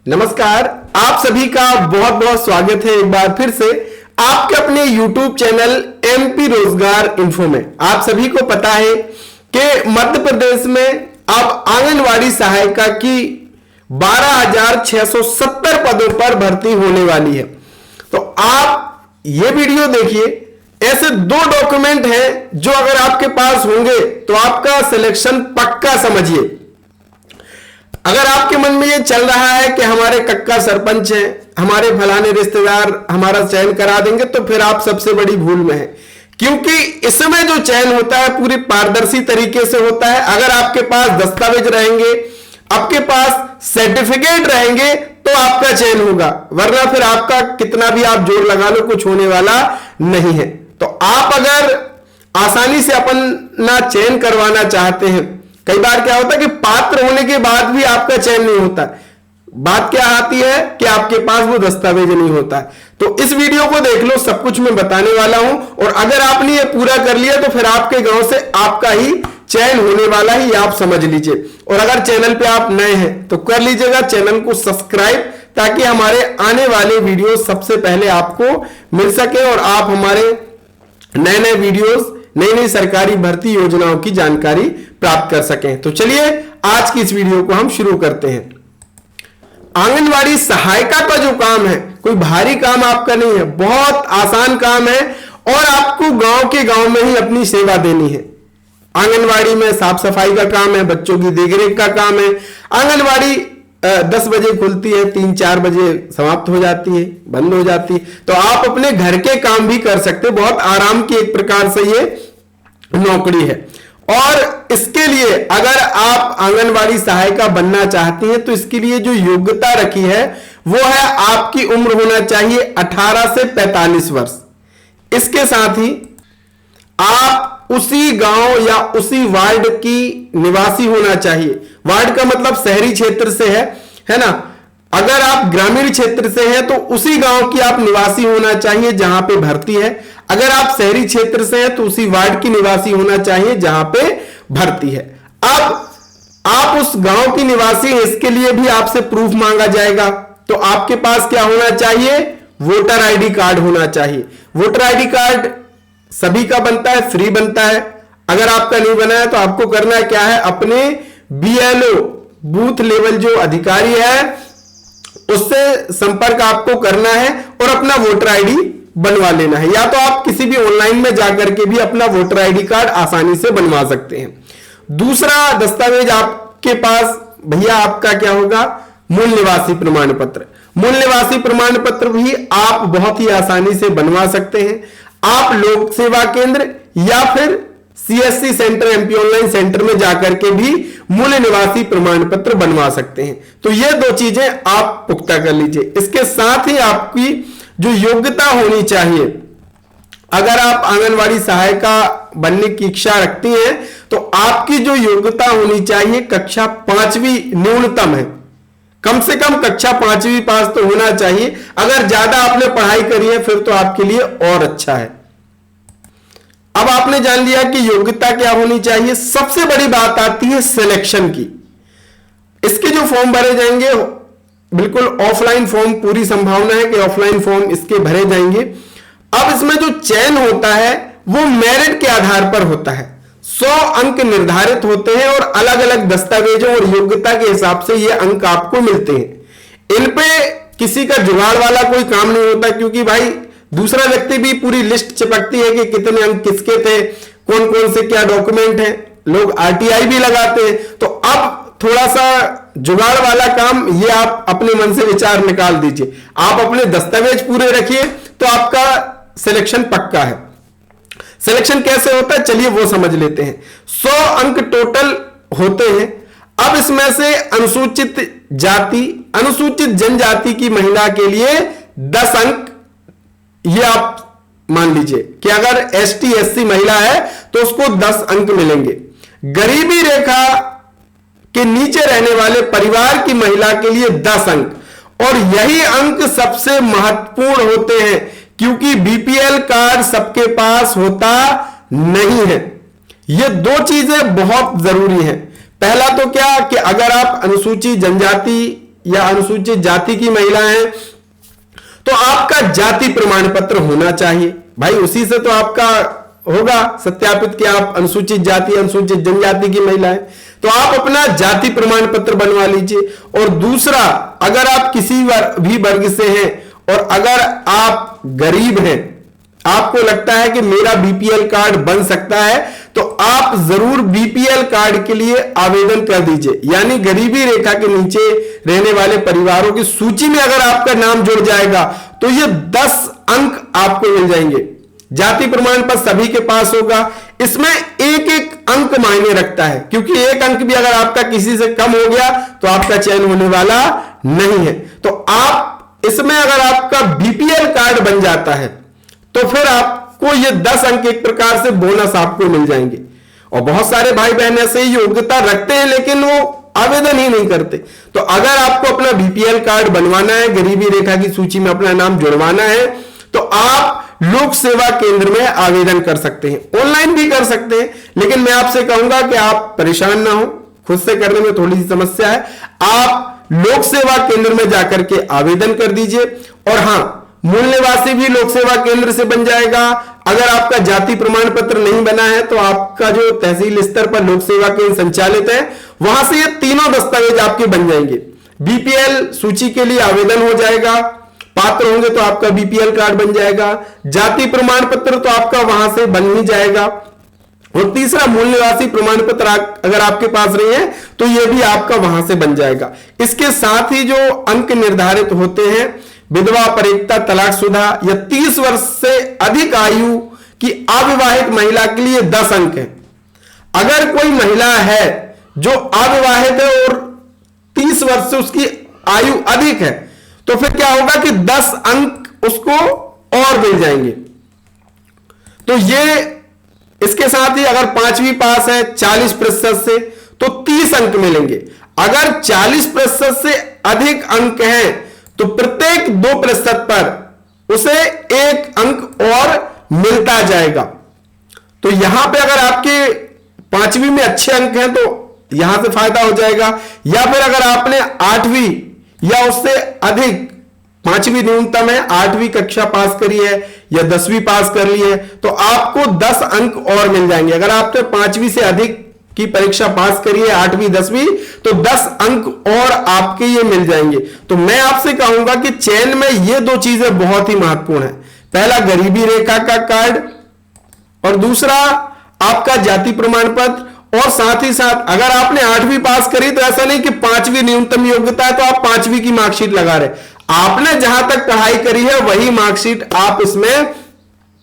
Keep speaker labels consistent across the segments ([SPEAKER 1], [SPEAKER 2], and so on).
[SPEAKER 1] नमस्कार, आप सभी का बहुत बहुत स्वागत है एक बार फिर से आपके अपने YouTube चैनल एमपी रोजगार इन्फो में। आप सभी को पता है कि मध्य प्रदेश में अब आंगनवाड़ी सहायिका की 12,670 पदों पर भर्ती होने वाली है। तो आप ये वीडियो देखिए, ऐसे 2 डॉक्यूमेंट हैं जो अगर आपके पास होंगे तो आपका सिलेक्शन पक्का समझिए। अगर आपके मन में ये चल रहा है कि हमारे कक्का सरपंच हैं, हमारे फलाने रिश्तेदार हमारा चयन करा देंगे, तो फिर आप सबसे बड़ी भूल में हैं, क्योंकि इसमें जो चयन होता है पूरी पारदर्शी तरीके से होता है। अगर आपके पास दस्तावेज रहेंगे, आपके पास सर्टिफिकेट रहेंगे तो आपका चयन होगा, वरना फिर आपका कितना भी आप जोर लगा लो कुछ होने वाला नहीं है। तो आप अगर आसानी से अपना चयन करवाना चाहते हैं, कई बार क्या होता है कि पात्र होने के बाद भी आपका चयन नहीं होता। बात क्या आती है कि आपके पास वो दस्तावेज नहीं होता है। तो इस वीडियो को देख लो, सब कुछ मैं बताने वाला हूं, और अगर आपने ये पूरा कर लिया तो फिर आपके गांव से आपका ही चयन होने वाला ही, आप समझ लीजिए। और अगर चैनल पे आप नए हैं तो कर लीजिएगा चैनल को सब्सक्राइब, ताकि हमारे आने वाले वीडियो सबसे पहले आपको मिल सके और आप हमारे नए नए वीडियोस, नई नई सरकारी भर्ती योजनाओं की जानकारी प्राप्त कर सकें। तो चलिए आज की इस वीडियो को हम शुरू करते हैं। आंगनवाड़ी सहायिका का जो काम है कोई भारी काम आपका नहीं है, बहुत आसान काम है, और आपको गांव के गांव में ही अपनी सेवा देनी है। आंगनवाड़ी में साफ सफाई का काम है, बच्चों की देखरेख का काम है। आंगनवाड़ी 10 बजे खुलती है, 3-4 बजे समाप्त हो जाती है, बंद हो जाती है। तो आप अपने घर के काम भी कर सकते हैं। बहुत आराम की एक प्रकार से ये नौकरी है। और इसके लिए अगर आप आंगनवाड़ी सहायिका बनना चाहती हैं तो इसके लिए जो योग्यता रखी है वो है आपकी उम्र होना चाहिए 18 से 45 वर्ष। इसके साथ ही आप उसी गांव या उसी वार्ड की निवासी होना चाहिए। वार्ड का मतलब शहरी क्षेत्र से है ना। अगर आप ग्रामीण क्षेत्र से हैं तो उसी गांव की आप निवासी होना चाहिए जहां पे भर्ती है। अगर आप शहरी क्षेत्र से हैं तो उसी वार्ड की निवासी होना चाहिए जहां पे भर्ती है। अब आप उस गांव की निवासी हैं, इसके लिए भी आपसे प्रूफ मांगा जाएगा। तो आपके पास क्या होना चाहिए? वोटर आईडी कार्ड होना चाहिए। वोटर आईडी कार्ड सभी का बनता है, फ्री बनता है। अगर आपका नहीं बना है तो आपको करना क्या है, अपने BLO बूथ लेवल जो अधिकारी है उससे संपर्क आपको करना है और अपना वोटर आईडी बनवा लेना है। या तो आप किसी भी ऑनलाइन में जाकर के भी अपना वोटर आईडी कार्ड आसानी से बनवा सकते हैं। दूसरा दस्तावेज आपके पास भैया आपका क्या होगा? मूल निवासी प्रमाण पत्र। मूल निवासी प्रमाण पत्र भी आप बहुत ही आसानी से बनवा सकते हैं। आप लोक सेवा केंद्र या फिर CSC centre, MP online centre में जाकर के भी मूल निवासी प्रमाण पत्र बनवा सकते हैं। तो ये 2 चीजें आप पुख्ता कर लीजिए। इसके साथ ही आपकी जो योग्यता होनी चाहिए, अगर आप आंगनवाड़ी सहायिका बनने की इच्छा रखती हैं तो आपकी जो योग्यता होनी चाहिए कक्षा 5वीं न्यूनतम है। कम से कम कक्षा 5वीं पास तो होना चाहिए। अगर ज्यादा आपने पढ़ाई करी है फिर तो आपके लिए और अच्छा है। अब आपने जान लिया कि योग्यता क्या होनी चाहिए। सबसे बड़ी बात आती है सिलेक्शन की। इसके जो फॉर्म भरे जाएंगे बिल्कुल ऑफलाइन फॉर्म, पूरी संभावना है कि ऑफलाइन फॉर्म इसके भरे जाएंगे। अब इसमें जो चयन होता है वो मेरिट के आधार पर होता है। 100 अंक निर्धारित होते हैं और अलग अलग दस्तावेजों और योग्यता के हिसाब से ये अंक आपको मिलते हैं। इन पे किसी का जुगाड़ वाला कोई काम नहीं होता, क्योंकि भाई दूसरा व्यक्ति भी पूरी लिस्ट चिपकती है कि कितने अंक किसके थे, कौन कौन से क्या डॉक्यूमेंट हैं। लोग RTI भी लगाते हैं। तो अब थोड़ा सा जुगाड़ वाला काम ये आप अपने मन से विचार निकाल दीजिए। आप अपने दस्तावेज पूरे रखिए तो आपका सिलेक्शन पक्का है। सिलेक्शन कैसे होता है चलिए वो समझ लेते हैं। 100 अंक टोटल होते हैं। अब इसमें से अनुसूचित जाति, अनुसूचित जनजाति की महिला के लिए 10 अंक, ये आप मान लीजिए कि अगर ST SC महिला है तो उसको 10 अंक मिलेंगे। गरीबी रेखा के नीचे रहने वाले परिवार की महिला के लिए 10 अंक, और यही अंक सबसे महत्वपूर्ण होते हैं क्योंकि BPL कार्ड सबके पास होता नहीं है। ये 2 चीजें बहुत जरूरी हैं। पहला तो क्या कि अगर आप अनुसूचित जनजाति या अनुसूचित जाति की महिला हैं तो आपका जाति प्रमाण पत्र होना चाहिए भाई। उसी से तो आपका होगा सत्यापित कि आप अनुसूचित जाति अनुसूचित जनजाति की महिला है। तो आप अपना जाति प्रमाण पत्र बनवा लीजिए। और दूसरा, अगर आप किसी भी वर्ग से हैं और अगर आप गरीब हैं, आपको लगता है कि मेरा बीपीएल कार्ड बन सकता है, तो आप जरूर बीपीएल कार्ड के लिए आवेदन कर दीजिए। यानी गरीबी रेखा के नीचे रहने वाले परिवारों की सूची में अगर आपका नाम जुड़ जाएगा तो ये 10 अंक आपको मिल जाएंगे। जाति प्रमाण पत्र सभी के पास होगा। इसमें एक एक अंक मायने रखता है, क्योंकि एक अंक भी अगर आपका किसी से कम हो गया तो आपका चयन होने वाला नहीं है। तो आप इसमें अगर आपका बीपीएल कार्ड बन जाता है तो फिर आपको ये 10 अंक एक प्रकार से बोनस आपको मिल जाएंगे। और बहुत सारे भाई बहन ऐसे योग्यता रखते हैं लेकिन वो आवेदन ही नहीं करते। तो अगर आपको अपना बीपीएल कार्ड बनवाना है, गरीबी रेखा की सूची में अपना नाम जुड़वाना है, तो आप लोक सेवा केंद्र में आवेदन कर सकते हैं। ऑनलाइन भी कर सकते हैं, लेकिन मैं आपसे कहूंगा कि आप परेशान ना हो, खुद से करने में थोड़ी सी समस्या है। आप लोक सेवा केंद्र में जाकर के आवेदन कर दीजिए। और हां, मूल निवासी भी लोक सेवा केंद्र से बन जाएगा। अगर आपका जाति प्रमाण पत्र नहीं बना है तो आपका जो तहसील स्तर पर लोक सेवा केंद्र संचालित है, वहां से ये तीनों दस्तावेज आपके बन जाएंगे। बीपीएल सूची के लिए आवेदन हो जाएगा, पात्र होंगे तो आपका बीपीएल कार्ड बन जाएगा, जाति प्रमाण पत्र तो आपका वहां से बन ही जाएगा, और तीसरा मूल निवासी प्रमाण पत्र अगर आपके पास नहीं है तो यह भी आपका वहां से बन जाएगा। इसके साथ ही जो अंक निर्धारित होते हैं, विधवा, परित्यक्ता, तलाकशुदा या 30 वर्ष से अधिक आयु की अविवाहित महिला के लिए 10 अंक है। अगर कोई महिला है जो अविवाहित है और 30 वर्ष से उसकी आयु अधिक है, तो फिर क्या होगा कि 10 अंक उसको और मिल जाएंगे। तो ये इसके साथ ही अगर 5वीं पास है 40% से तो 30 अंक मिलेंगे। अगर 40% से अधिक अंक हैं तो प्रत्येक 2% पर उसे 1 अंक और मिलता जाएगा। तो यहां पे अगर आपके 5वीं में अच्छे अंक हैं तो यहां से फायदा हो जाएगा, या फिर अगर आपने 8वीं या उससे अधिक, 5वीं न्यूनतम है, 8वीं कक्षा पास करी है या 10वीं पास कर ली है, तो आपको 10 अंक और मिल जाएंगे। अगर आपने 5वीं से अधिक की परीक्षा पास करी है, 8वीं 10वीं, तो 10 अंक और आपके ये मिल जाएंगे। तो मैं आपसे कहूंगा कि चयन में ये 2 चीजें बहुत ही महत्वपूर्ण है। पहला, गरीबी रेखा का कार्ड, और दूसरा आपका जाति प्रमाण पत्र। और साथ ही साथ अगर आपने 8वीं पास करी तो ऐसा नहीं कि 5वीं न्यूनतम योग्यता है तो आप 5वीं की मार्कशीट लगा रहे। आपने जहां तक पढ़ाई करी है वही मार्कशीट आप इसमें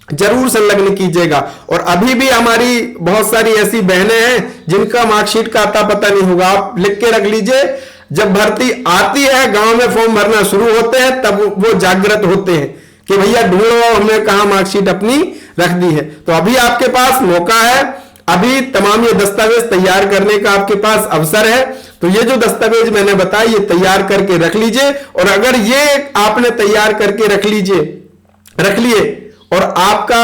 [SPEAKER 1] जरूर संलग्न कीजिएगा। और अभी भी हमारी बहुत सारी ऐसी बहनें हैं जिनका मार्कशीट का अता पता नहीं होगा, आप लिख के रख लीजिए। जब भर्ती आती है, गांव में फॉर्म भरना शुरू होते हैं, तब वो जागृत होते हैं कि भैया ढूंढो हमने कहां मार्कशीट अपनी रख दी है। तो अभी आपके पास मौका है, अभी तमाम ये दस्तावेज तैयार करने का आपके पास अवसर है। तो ये जो दस्तावेज मैंने बताया ये तैयार करके रख लीजिए। और अगर ये आपने तैयार करके रख लिए और आपका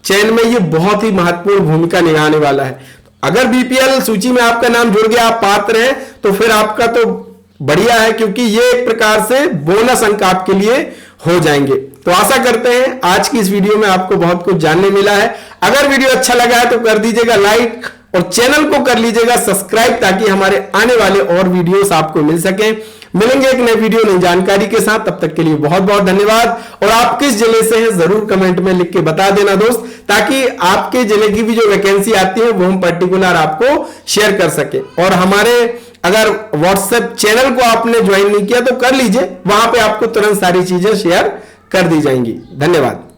[SPEAKER 1] चयन में ये बहुत ही महत्वपूर्ण भूमिका निभाने वाला है। अगर बीपीएल सूची में आपका नाम जुड़ गया, आप पात्र हैं, तो फिर आपका तो बढ़िया है, क्योंकि ये एक प्रकार से बोनस अंक आपके लिए हो जाएंगे। तो आशा करते हैं आज की इस वीडियो में आपको बहुत कुछ जानने मिला है। अगर वीडियो अच्छा लगा है तो कर दीजिएगा लाइक और चैनल को कर लीजिएगा सब्सक्राइब, ताकि हमारे आने वाले और वीडियोस आपको मिल सके। मिलेंगे एक नई वीडियो नई जानकारी के साथ, तब तक के लिए बहुत बहुत धन्यवाद। और आप किस जिले से हैं जरूर कमेंट में लिख के बता देना दोस्त, ताकि आपके जिले की भी जो वैकेंसी आती है वो हम पर्टिकुलर आपको शेयर कर सके। और हमारे अगर व्हाट्सएप चैनल को आपने ज्वाइन नहीं किया तो कर लीजिए, वहां पे आपको तुरंत सारी चीजें शेयर कर दी जाएंगी। धन्यवाद।